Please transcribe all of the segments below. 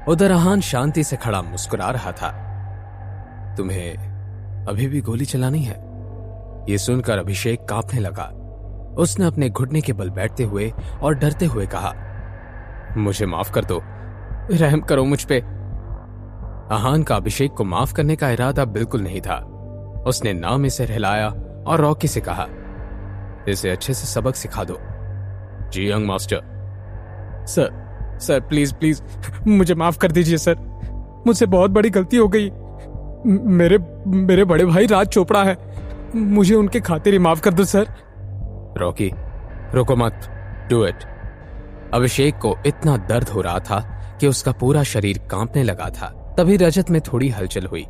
उधर आहान शांति से खड़ा मुस्कुरा रहा था। तुम्हें अभी भी गोली चलानी है? ये सुनकर अभिषेक कांपने लगा। उसने अपने घुटने के बल बैठते हुए और डरते हुए कहा, मुझे माफ कर दो, रहम करो मुझ पे। आहान का अभिषेक को माफ करने का इरादा बिल्कुल नहीं था। उसने नाव में सिर हिलाया और रॉकी से कहा, इसे अच्छे से सबक सिखा दो। जी young master. Sir please please मुझे माफ कर दीजिए सर, मुझसे बहुत बड़ी गलती हो गई। मेरे बड़े भाई राज चोपड़ा है, मुझे उनके खातिर ही माफ कर दो सर। रॉकी रुको मत, डू इट। अभिषेक को इतना दर्द हो रहा था कि उसका पूरा शरीर कांपने लगा था। तभी रजत में थोड़ी हलचल हुई।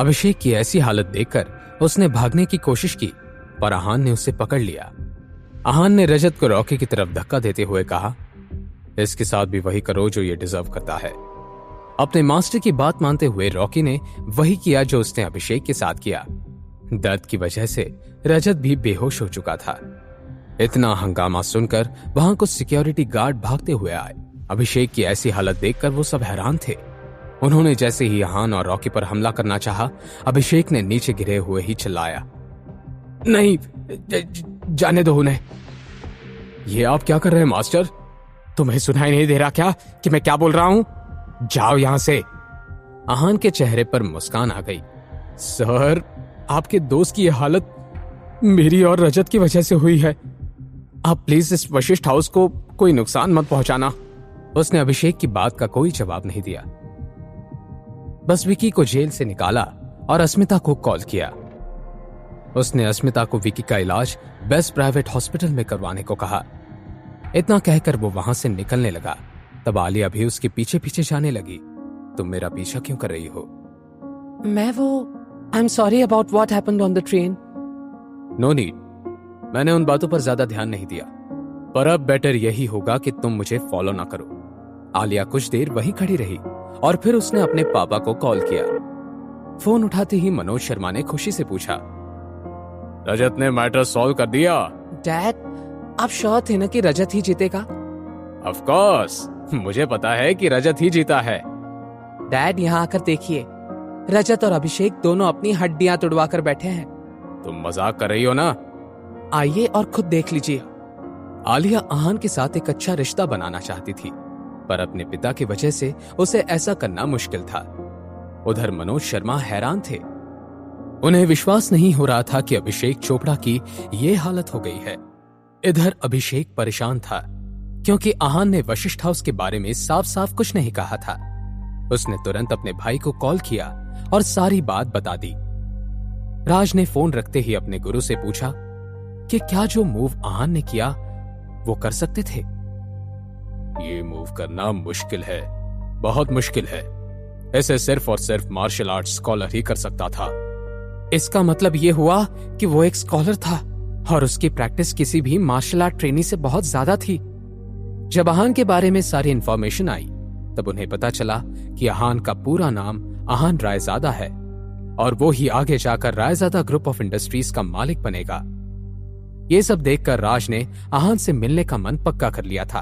अभिषेक की ऐसी हालत देखकर उसने भागने की कोशिश की, पर आहान ने उसे पकड़ लिया। आहान ने रजत को रॉकी की तरफ धक्का देते हुए कहा, इसके साथ भी वही करो जो ये डिजर्व करता है। अपने मास्टर की बात मानते हुए रॉकी ने वही किया जो उसने अभिषेक के साथ किया। दर्द की वजह से रजत भी बेहोश हो चुका था। इतना हंगामा सुनकर वहां कुछ सिक्योरिटी गार्ड भागते हुए आए। अभिषेक की ऐसी हालत देखकर वो सब हैरान थे। उन्होंने जैसे ही आहान और रॉकी पर हमला करना चाहा, अभिषेक ने नीचे गिरे हुए ही चिल्लाया, नहीं, जाने दो उन्हें। ये आप क्या कर रहे हैं मास्टर? तुम्हें सुनाई नहीं दे रहा क्या कि मैं क्या बोल रहा हूं? जाओ यहां से। आहान के चेहरे पर मुस्कान आ गई। सर, आपके दोस्त की यह हालत मेरी और रजत की वजह से हुई है। आप प्लीज इस वशिष्ठ हाउस को कोई नुकसान मत पहुंचाना। उसने अभिषेक की बात का कोई जवाब नहीं दिया, बस विकी को जेल से निकाला और अस्मिता को कॉल किया। उसने अस्मिता को विकी का इलाज बेस्ट प्राइवेट हॉस्पिटल में करवाने को कहा। इतना कहकर वो वहां से निकलने लगा। तब आलिया भी उसके पीछे पीछे जाने लगी। तुम मेरा पीछा क्यों कर रही हो? I am sorry about what happened on the train. No need, मैंने उन बातों पर ज्यादा ध्यान नहीं दिया। पर अब बेटर यही होगा कि तुम मुझे फॉलो ना करो। आलिया कुछ देर वहीं खड़ी रही और फिर उसने अपने पापा को कॉल किया। फोन उठाते ही मनोज शर्मा ने खुशी से पूछा, रजत ने मैटर सॉल्व कर दिया? डैड, आप श्योर थे ना कि रजत ही जीतेगा? ऑफ कोर्स, मुझे पता है कि रजत ही जीता है। डैड, यहाँ आकर देखिए, रजत और अभिषेक दोनों अपनी हड्डियां तुड़वा कर बैठे हैं। तुम मजाक कर रही हो ना? आइए और खुद देख लीजिए। आलिया आहान के साथ एक अच्छा रिश्ता बनाना चाहती थी, पर अपने पिता की वजह से उसे ऐसा करना मुश्किल था। उधर मनोज शर्मा हैरान थे। उन्हें विश्वास नहीं हो रहा था कि अभिषेक चोपड़ा की ये हालत हो गई है। इधर अभिषेक परेशान था, क्योंकि आहान ने वशिष्ठ हाउस के बारे में साफ साफ कुछ नहीं कहा था। उसने तुरंत अपने भाई को कॉल किया और सारी बात बता दी। राज ने फोन रखते ही अपने गुरु से पूछा कि क्या जो मूव आहान ने किया वो कर सकते थे। ये मूव करना मुश्किल है, बहुत मुश्किल है। ऐसे सिर्फ और सिर्फ मार्शल आर्ट स्कॉलर ही कर सकता था। इसका मतलब ये हुआ कि वो एक स्कॉलर था और उसकी प्रैक्टिस किसी भी मार्शल आर्ट ट्रेनी से बहुत ज्यादा थी। जब आहान के बारे में सारी इंफॉर्मेशन आई, तब उन्हें पता चला कि आहान का पूरा नाम आहान रायजादा है और वो ही आगे जाकर रायजादा ग्रुप ऑफ इंडस्ट्रीज का मालिक बनेगा। ये सब देखकर राज ने आहान से मिलने का मन पक्का कर लिया था।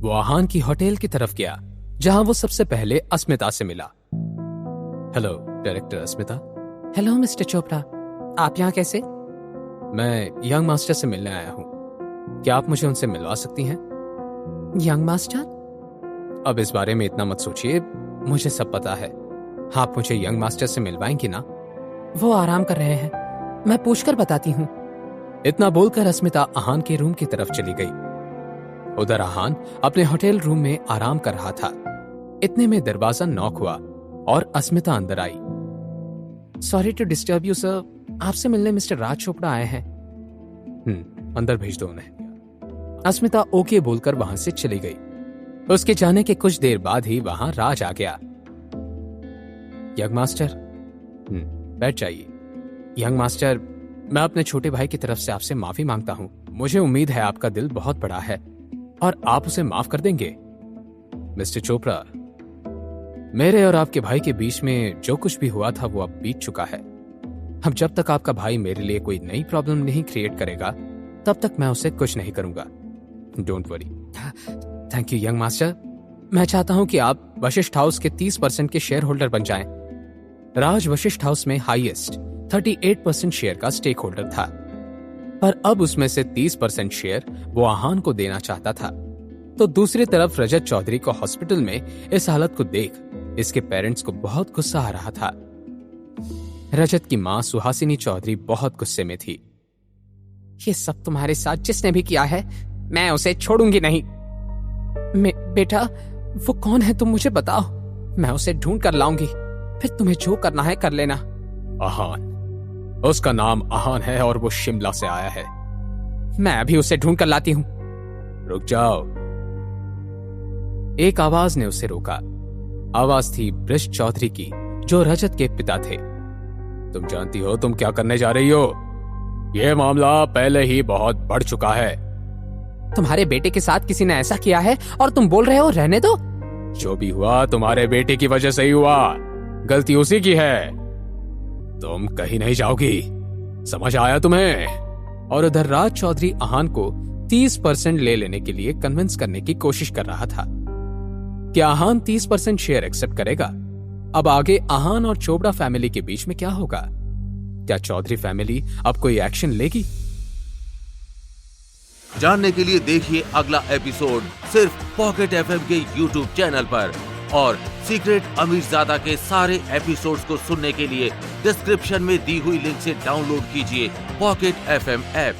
वो आहान की होटल की तरफ गया, जहां वो सबसे पहले अस्मिता से मिला। हेलो डायरेक्टर अस्मिता। हेलो मिस्टर चोपड़ा, आप यहाँ कैसे? मैं यंग मास्टर से मिलने आया हूँ। क्या आप मुझे उनसे मिलवा सकती हैं? Young master? अब इस बारे में इतना मत सोचिए, मुझे सब पता है। आप मुझे यंग मास्टर से मिलवाएंगी ना? वो आराम कर रहे हैं, मैं पूछकर बताती हूँ। इतना बोलकर अस्मिता आहान के रूम की तरफ चली गई। उधर आहान अपने होटल रूम में आराम कर रहा था। इतने में दरवाजा नॉक हुआ और अस्मिता अंदर आई। Sorry to disturb you sir, आपसे मिलने मिस्टर राज चोपड़ा आए हैं। अंदर भेज दो उन्हें। अस्मिता ओके बोलकर वहां से चली गई। उसके जाने के कुछ देर बाद ही वहां राज आ गया। यंग मास्टर, बैठ जाइए। यंग मास्टर, मैं अपने छोटे भाई की तरफ से आपसे माफी मांगता हूँ। मुझे उम्मीद है आपका दिल बहुत बड़ा है और आप उसे माफ कर देंगे। मिस्टर चोपड़ा, मेरे और आपके भाई के बीच में जो कुछ भी हुआ था वो अब बीत चुका है। अब जब तक आपका भाई मेरे लिए कोई नई प्रॉब्लम नहीं क्रिएट करेगा, तब तक मैं उसे कुछ नहीं करूंगा। Don't worry. Thank you young master. मैं चाहता हूं कि आप वशिष्ठ हाउस के 30% के शेयर होल्डर बन जाएं। राज वशिष्ठ हाउस में हाईएस्ट 38% शेयर का स्टेक होल्डर था, पर अब उसमें से 30% शेयर वो आहान को देना चाहता था। तो दूसरी तरफ रजत चौधरी को हॉस्पिटल में इस हालत को देख इसके पेरेंट्स को बहुत गुस्सा आ रहा था। रजत की मां सुहासिनी चौधरी बहुत गुस्से में थी। ये सब तुम्हारे साथ जिसने भी किया है, मैं उसे छोड़ूंगी नहीं। बेटा, वो कौन है तुम मुझे बताओ, मैं उसे ढूंढ कर लाऊंगी, फिर तुम्हें जो करना है कर लेना। आहान, उसका नाम आहान है और वो शिमला से आया है। मैं अभी उसे ढूंढ कर लाती हूं। रुक जाओ। एक आवाज ने उसे रोका। आवाज थी ब्रिज चौधरी की, जो रजत के पिता थे। तुम जानती हो तुम क्या करने जा रही हो? यह मामला पहले ही बहुत बढ़ चुका है। तुम्हारे बेटे के साथ किसी ने ऐसा किया है और तुम बोल रहे हो रहने दो? जो भी हुआ तुम्हारे बेटे की वजह से ही हुआ, गलती उसी की है। तुम कहीं नहीं जाओगी, समझ आया तुम्हें? और उधर राज चौधरी आहान को 30% ले लेने के लिए कन्विंस करने की कोशिश कर रहा था। क्या आहान 30% शेयर एक्सेप्ट करेगा? अब आगे आहान और चोपड़ा फैमिली के बीच में क्या होगा? क्या चौधरी फैमिली अब कोई एक्शन लेगी? जानने के लिए देखिए अगला एपिसोड सिर्फ पॉकेट एफएम के यूट्यूब चैनल पर, और सीक्रेट अमीरजादा के सारे एपिसोड्स को सुनने के लिए डिस्क्रिप्शन में दी हुई लिंक से डाउनलोड कीजिए पॉकेट एफएम ऐप।